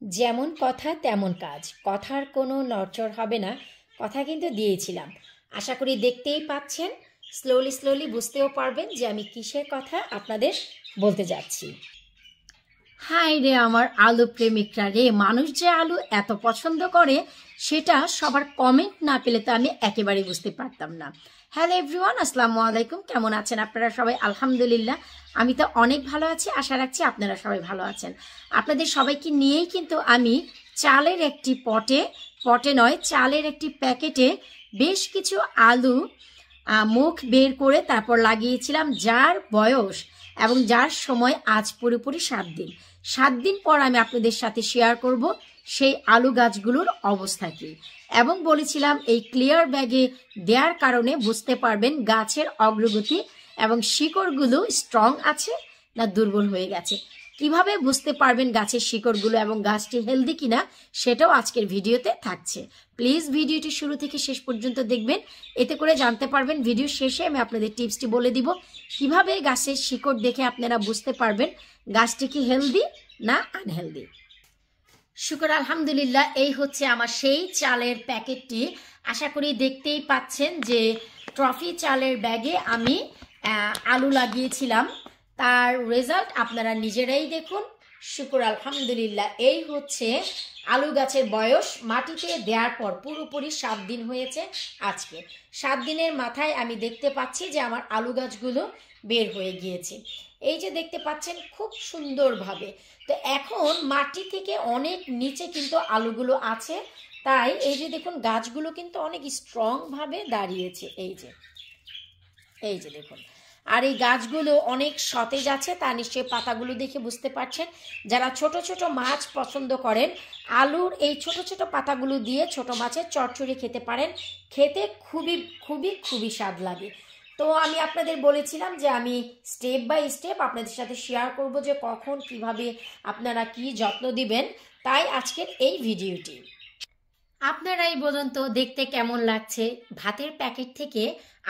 যেমন কথা তেমন কাজ, কথার কোনো নড়চড় হবে না। কথা কিন্তু দিয়েছিলাম। আশা করি দেখতেই পাচ্ছেন, স্লোলি স্লোলি বুঝতেও পারবেন যে আমি কিসের কথা আপনাদের বলতে যাচ্ছি। হাই রে আমার আলু প্রেমিকরা রে, মানুষ যে আলু এত পছন্দ করে সেটা সবার কমেন্ট না পেলে তো আমি একেবারেই বুঝতে পারতাম না। হ্যালো এভরিওয়ান, আসসালামু আলাইকুম। কেমন আছেন আপনারা সবাই? আলহামদুলিল্লাহ, আমি তো অনেক ভালো আছি। আশা রাখছি আপনারা সবাই ভালো আছেন। আপনাদের সবাইকে নিয়েই কিন্তু আমি চালের একটি পটে নয়, চালের একটি প্যাকেটে বেশ কিছু আলু মুখ বের করে তারপর লাগিয়েছিলাম, যার বয়স এবং যার সময় আজ পুরোপুরি 7 দিন পর আমি আপনাদের সাথে শেয়ার করব সেই আলু গাছগুলোর অবস্থা কী। এবং বলেছিলাম এই ক্লিয়ার ব্যাগে দেওয়ার কারণে বুঝতে পারবেন গাছের অগ্রগতি এবং শিকড়গুলো স্ট্রং আছে না দুর্বল হয়ে গেছে। কিভাবে বুঝতে পারবেন গাছের শিকড়গুলো এবং গাছটি হেলদি কিনা, সেটাও আজকের ভিডিওতে থাকছে। প্লিজ ভিডিওটি শুরু থেকে শেষ পর্যন্ত দেখবেন, এতে করে জানতে পারবেন। ভিডিও শেষে আমি আপনাদের টিপসটি বলে দিব কিভাবে গাছের শিকড় দেখে আপনারা বুঝতে পারবেন গাছটি কি হেলদি না আনহেলদি। শুকর আলহামদুলিল্লাহ, এই হচ্ছে আমার সেই চালের প্যাকেটটি। আশা করি দেখতেই পাচ্ছেন যে ট্রফি চালের ব্যাগে আমি আলু লাগিয়েছিলাম, তার রেজাল্ট আপনারা নিজেরাই দেখুন। শুকর আলহামদুলিল্লাহ, এই হচ্ছে আলু গাছের বয়স মাটিতে দেওয়ার পর পুরোপুরি 7 দিন হয়েছে। আজকে 7 দিনের মাথায় আমি দেখতে পাচ্ছি যে আমার আলু গাছগুলো বের হয়ে গিয়েছে। এই যে দেখতে পাচ্ছেন খুব সুন্দরভাবে। তো এখন মাটি থেকে অনেক নিচে কিন্তু আলুগুলো আছে, তাই এই যে দেখুন গাছগুলো কিন্তু অনেক স্ট্রংভাবে দাঁড়িয়েছে। এই যে দেখুন, আর এই গাছগুলো অনেক সতেজ আছে, তা নিশ্চয়ই পাতাগুলো দেখে বুঝতে পারছেন। যারা ছোট ছোট মাছ পছন্দ করেন, আলুর এই ছোট ছোট পাতাগুলো দিয়ে ছোট মাছের চচ্চড়ি খেতে পারেন। খেতে খুবই খুবই খুবই স্বাদ লাগে। তো আমি আপনাদের বলেছিলাম যে আমি স্টেপ বাই স্টেপ আপনাদের সাথে শেয়ার করব যে কখন কিভাবে আপনারা কি যত্ন দিবেন, তাই আজকের এই ভিডিওটি। আপনারাই বলুন তো দেখতে কেমন লাগছে? ভাতের প্যাকেট থেকে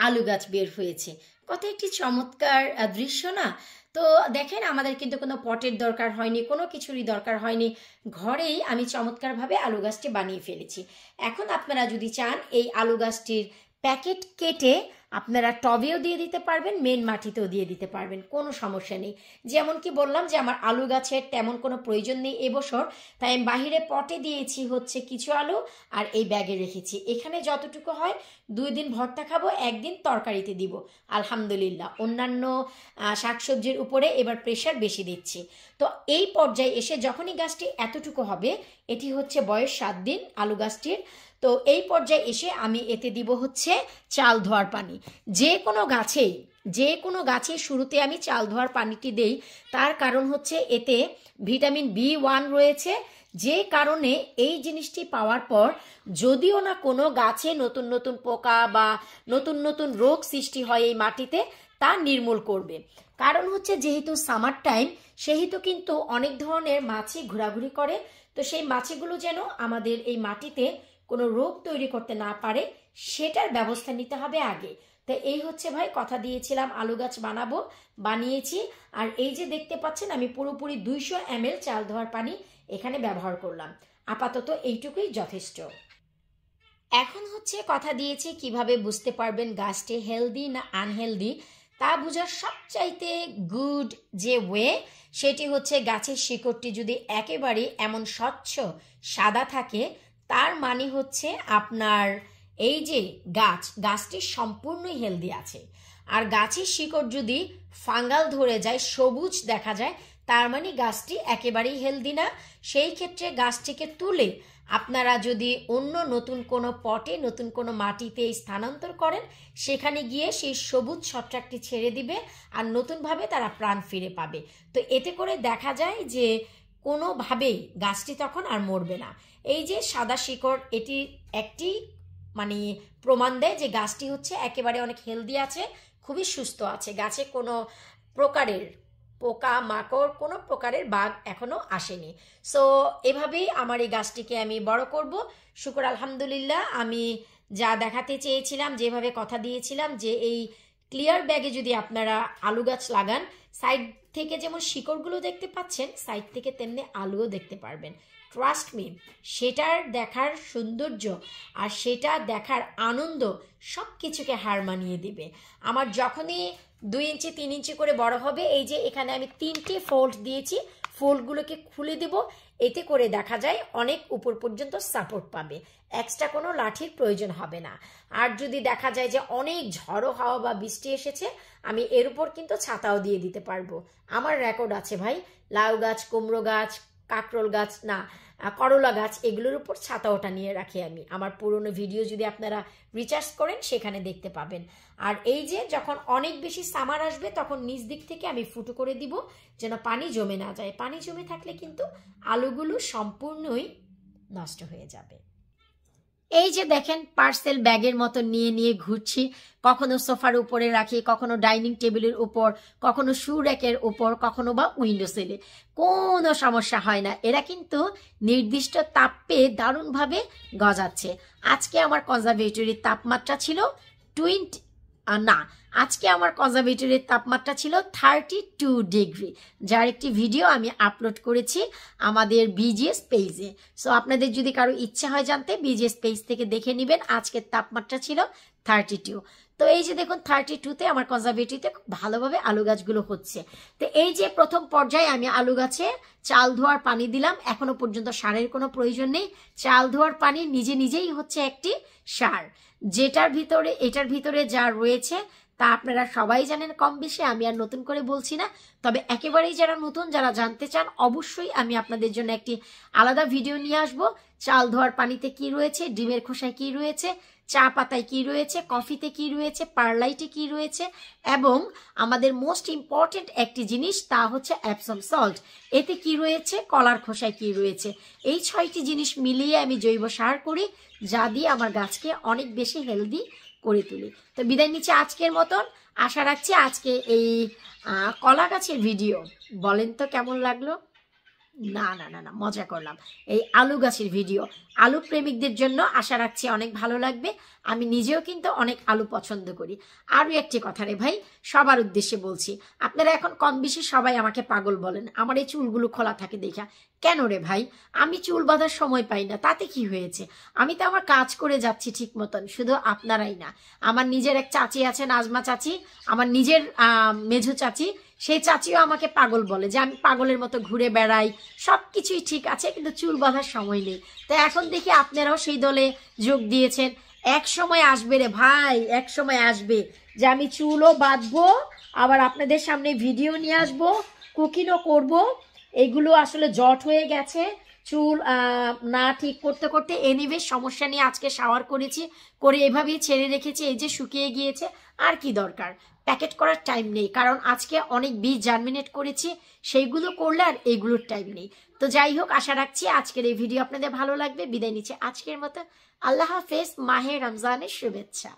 আলু গাছ বের হয়েছে, কত একটি চমৎকার দৃশ্য না? তো দেখেন, আমাদের কিন্তু কোনো পটের দরকার হয়নি, কোনো কিছুরই দরকার হয়নি, ঘরেই আমি চমৎকারভাবে আলু গাছটি বানিয়ে ফেলেছি। এখন আপনারা যদি চান এই আলু গাছটির প্যাকেট কেটে আপনারা টবেও দিয়ে দিতে পারবেন, মেন মাটিতেও দিয়ে দিতে পারবেন, কোনো সমস্যা নেই। যেমন কি বললাম যে আমার আলু গাছের তেমন কোনো প্রয়োজন নেই এবছর, তাই আমি বাহিরে পটে দিয়েছি হচ্ছে কিছু আলু, আর এই ব্যাগে রেখেছি। এখানে যতটুকু হয় 2 দিন ভর্তা খাবো, 1 দিন তরকারিতে দিব। আলহামদুলিল্লাহ, অন্যান্য শাকসবজির উপরে এবার প্রেশার বেশি দিচ্ছি। তো এই পর্যায়ে এসে যখনই গাছটি এতটুকু হবে, এটি হচ্ছে বয়স 7 দিন আলু গাছটির, তো এই পর্যায়ে এসে আমি এতে দিব হচ্ছে চাল ধোয়ার পানি। যে কোনো গাছে শুরুতে আমি চাল ধোয়ার পানিটি দেই, তার কারণ হচ্ছে এতে ভিটামিন B1 রয়েছে, যে কারণে এই জিনিসটি পাওয়ার পর যদিও না কোনো গাছে নতুন নতুন পোকা বা নতুন নতুন রোগ সৃষ্টি হয় এই মাটিতে, তা নির্মূল করবে। কারণ হচ্ছে যেহেতু সামার টাইম, সেহেতু কিন্তু অনেক ধরনের মাছি ঘোরাঘুরি করে, তো সেই মাছিগুলো যেন আমাদের এই মাটিতে কোনো রোগ তৈরি করতে না পারে, সেটার ব্যবস্থা নিতে হবে আগে। তো এই হচ্ছে ভাই, কথা দিয়েছিলাম আলু গাছ বানাবো, বানিয়েছি। আর এই যে দেখতে পাচ্ছেন আমি পুরোপুরি 200 ml চাল ধোয়ার পানি এখানে ব্যবহার করলাম। আপাতত এইটুকুই যথেষ্ট। এখন হচ্ছে কথা দিয়েছি কিভাবে বুঝতে পারবেন গাছটি হেলদি না আনহেলদি, তা বোঝার সবচাইতে গুড যে ওয়ে, সেটি হচ্ছে গাছের শিকড়টি যদি একেবারে এমন স্বচ্ছ সাদা থাকে, তার মানে হচ্ছে আপনার এই যে গাছটি সম্পূর্ণই হেলদি আছে। আর গাছের শিকড় যদি ফাঙ্গাল ধরে যায়, সবুজ দেখা যায়, তার মানে গাছটি একেবারেই হেলদি না। সেই ক্ষেত্রে গাছটিকে তুলে আপনারা যদি অন্য নতুন কোনো পটে নতুন কোনো মাটিতে স্থানান্তর করেন, সেখানে গিয়ে সেই সবুজ ছত্রাকটি ছেড়ে দিবে আর নতুনভাবে তারা প্রাণ ফিরে পাবে। তো এতে করে দেখা যায় যে কোনোভাবেই গাছটি তখন আর মরবে না। এই যে সাদা শিকড়, এটি একটি মানে প্রমাণ দেয় যে গাছটি হচ্ছে একেবারে অনেক হেলদি আছে, খুবই সুস্থ আছে। গাছে কোনো প্রকারের পোকা মাকড়, কোনো প্রকারের বাগ এখনো আসেনি। সো এভাবেই আমার এই গাছটিকে আমি বড় করব। শুকর আলহামদুলিল্লাহ, আমি যা দেখাতে চেয়েছিলাম, যেভাবে কথা দিয়েছিলাম যে এই ক্লিয়ার ব্যাগে যদি আপনারা আলু গাছ লাগান, সাইড থেকে যেমন শিকড়গুলো দেখতে পাচ্ছেন, সাইড থেকে তেমনি আলুও দেখতে পারবেন। ট্রাস্ট মি, সেটার দেখার সৌন্দর্য আর সেটা দেখার আনন্দ সব কিছুকে হার মানিয়ে দিবে। আমার যখনই 2 ইঞ্চি 3 ইঞ্চি করে বড় হবে, এই যে এখানে আমি 3টে ফোল্ড দিয়েছি, ফোল্ডগুলোকে খুলে দেব, এতে করে দেখা যায় অনেক উপর পর্যন্ত সাপোর্ট পাবে, এক্সট্রা কোনো লাঠির প্রয়োজন হবে না। আর যদি দেখা যায় যে অনেক ঝড়ো হাওয়া বা বৃষ্টি এসেছে, আমি এর উপর কিন্তু ছাতাও দিয়ে দিতে পারবো। আমার রেকর্ড আছে ভাই, লাউ গাছ, কুমড়ো গাছ, কাঁকরোল গাছ না করলা গাছ, এগুলোর উপর ছাতাও টানিয়ে রাখি আমি। আমার পুরনো ভিডিও যদি আপনারা রিচার্জ করেন সেখানে দেখতে পাবেন। আর এই যে যখন অনেক বেশি সামার আসবে, তখন নিচ দিক থেকে আমি ফুটো করে দিব যেন পানি জমে না যায়। পানি জমে থাকলে কিন্তু আলুগুলো সম্পূর্ণই নষ্ট হয়ে যাবে। এই যে দেখেন, পার্সেল ব্যাগের মতো নিয়ে নিয়ে ঘুরছি, কখনো সোফার উপরে রাখি, কখনো ডাইনিং টেবিলের উপর, কখনো শু র্যাকের উপর, কখনো বা উইন্ডো সিলে, কোনো সমস্যা হয় না। এরা কিন্তু নির্দিষ্ট তাপ পেয়ে দারুণভাবে গজাচ্ছে। আজকে আমার কনজারভেটরির তাপমাত্রা ছিল আজকে আমার কনজারভেটরির তাপমাত্রা ছিল 32 ডিগ্রি, যার একটি ভিডিও আমি আপলোড করেছি আমাদের বিজিএস পেজে। সো আপনাদের যদি কারো ইচ্ছা হয় জানতে, বিজিএস পেজ থেকে দেখে নেবেন। আজকের তাপমাত্রা ছিল 32। তো এই যে দেখুন, 32তে আমার কনজারভেটরিতে খুব ভালোভাবে আলু গাছগুলো হচ্ছে। তো এই যে প্রথম পর্যায়ে আমি আলু গাছে চাল ধোয়ার পানি দিলাম, এখনো পর্যন্ত সারের কোনো প্রয়োজন নেই। চাল ধোয়ার পানি নিজে নিজেই হচ্ছে একটি সার, এটার ভিতরে যা রয়েছে তা আপনারা সবাই জানেন কম বেশি, আমি আর নতুন করে বলছি না। তবে একেবারেই যারা নতুন, যারা জানতে চান, অবশ্যই আমি আপনাদের জন্য একটি আলাদা ভিডিও নিয়ে আসব। চাল ধোয়ার পানিতে কি রয়েছে, ডিমের খোসায় কি রয়েছে, চা পাতায় কি রয়েছে, কফিতে কি রয়েছে, পারলাইটে কি রয়েছে, এবং আমাদের মোস্ট ইম্পর্টেন্ট একটি জিনিস, তা হচ্ছে অ্যাপসম সল্ট, এতে কি রয়েছে, কলার খোসায় কি রয়েছে। এই 6টি জিনিস মিলিয়ে আমি জৈব সার করি, যা দিয়ে আমার গাছকে অনেক বেশি হেলদি করে তুলি। তো বিদায় নিচ্ছে আজকের মতন। আশা রাখছি আজকে এই কলা গাছের ভিডিও, বলেন তো কেমন লাগলো? না না না না, মজা করলাম। এই আলু গাছের ভিডিও আলু প্রেমিকদের জন্য আশা রাখছি অনেক ভালো লাগবে। আমি নিজেও কিন্তু অনেক আলু পছন্দ করি। আরও একটি কথা রে ভাই, সবার উদ্দেশ্যে বলছি, আপনারা এখন কম বেশি সবাই আমাকে পাগল বলেন আমার এই চুলগুলো খোলা থাকে দেখা। কেন রে ভাই? আমি চুল বাঁধার সময় পাই না, তাতে কি হয়েছে? আমি তো আমার কাজ করে যাচ্ছি ঠিক মতন। শুধু আপনারাই না, আমার নিজের এক চাচি আছে, নাজমা চাচি, আমার নিজের মেঝো চাচি, সেই চাচিও আমাকে পাগল বলে যে আমি পাগলের মতো ঘুরে বেড়াই। সব কিছুই ঠিক আছে, কিন্তু চুল বাঁধার সময় নেই। তো এখন দেখি আপনারাও সেই দলে যোগ দিয়েছেন। এক সময় আসবে রে ভাই, এক সময় আসবে যে আমি চুলও বাঁধবো, আবার আপনাদের সামনে ভিডিও নিয়ে আসবো, কুকিংও করব। এগুলো আসলে জট হয়ে গেছে চুল না ঠিক করতে করতে। এনিওয়ে, সমস্যা নিয়ে আজকে শাওয়ার করেছি, করে এভাবেই ছেড়ে রেখেছি, এই যে শুকিয়ে গিয়েছে। আর কি দরকার, প্যাকেট করার টাইম নেই, কারণ আজকে অনেক বীজ জার্মিনেট করেছি, সেইগুলো করলে আর এইগুলোর টাইম নেই। তো যাই হোক, আশা রাখছি আজকের এই ভিডিও আপনাদের ভালো লাগবে। বিদায় নিচ্ছে আজকের মতো। আল্লাহ হাফেজ, মাহে রমজানের শুভেচ্ছা।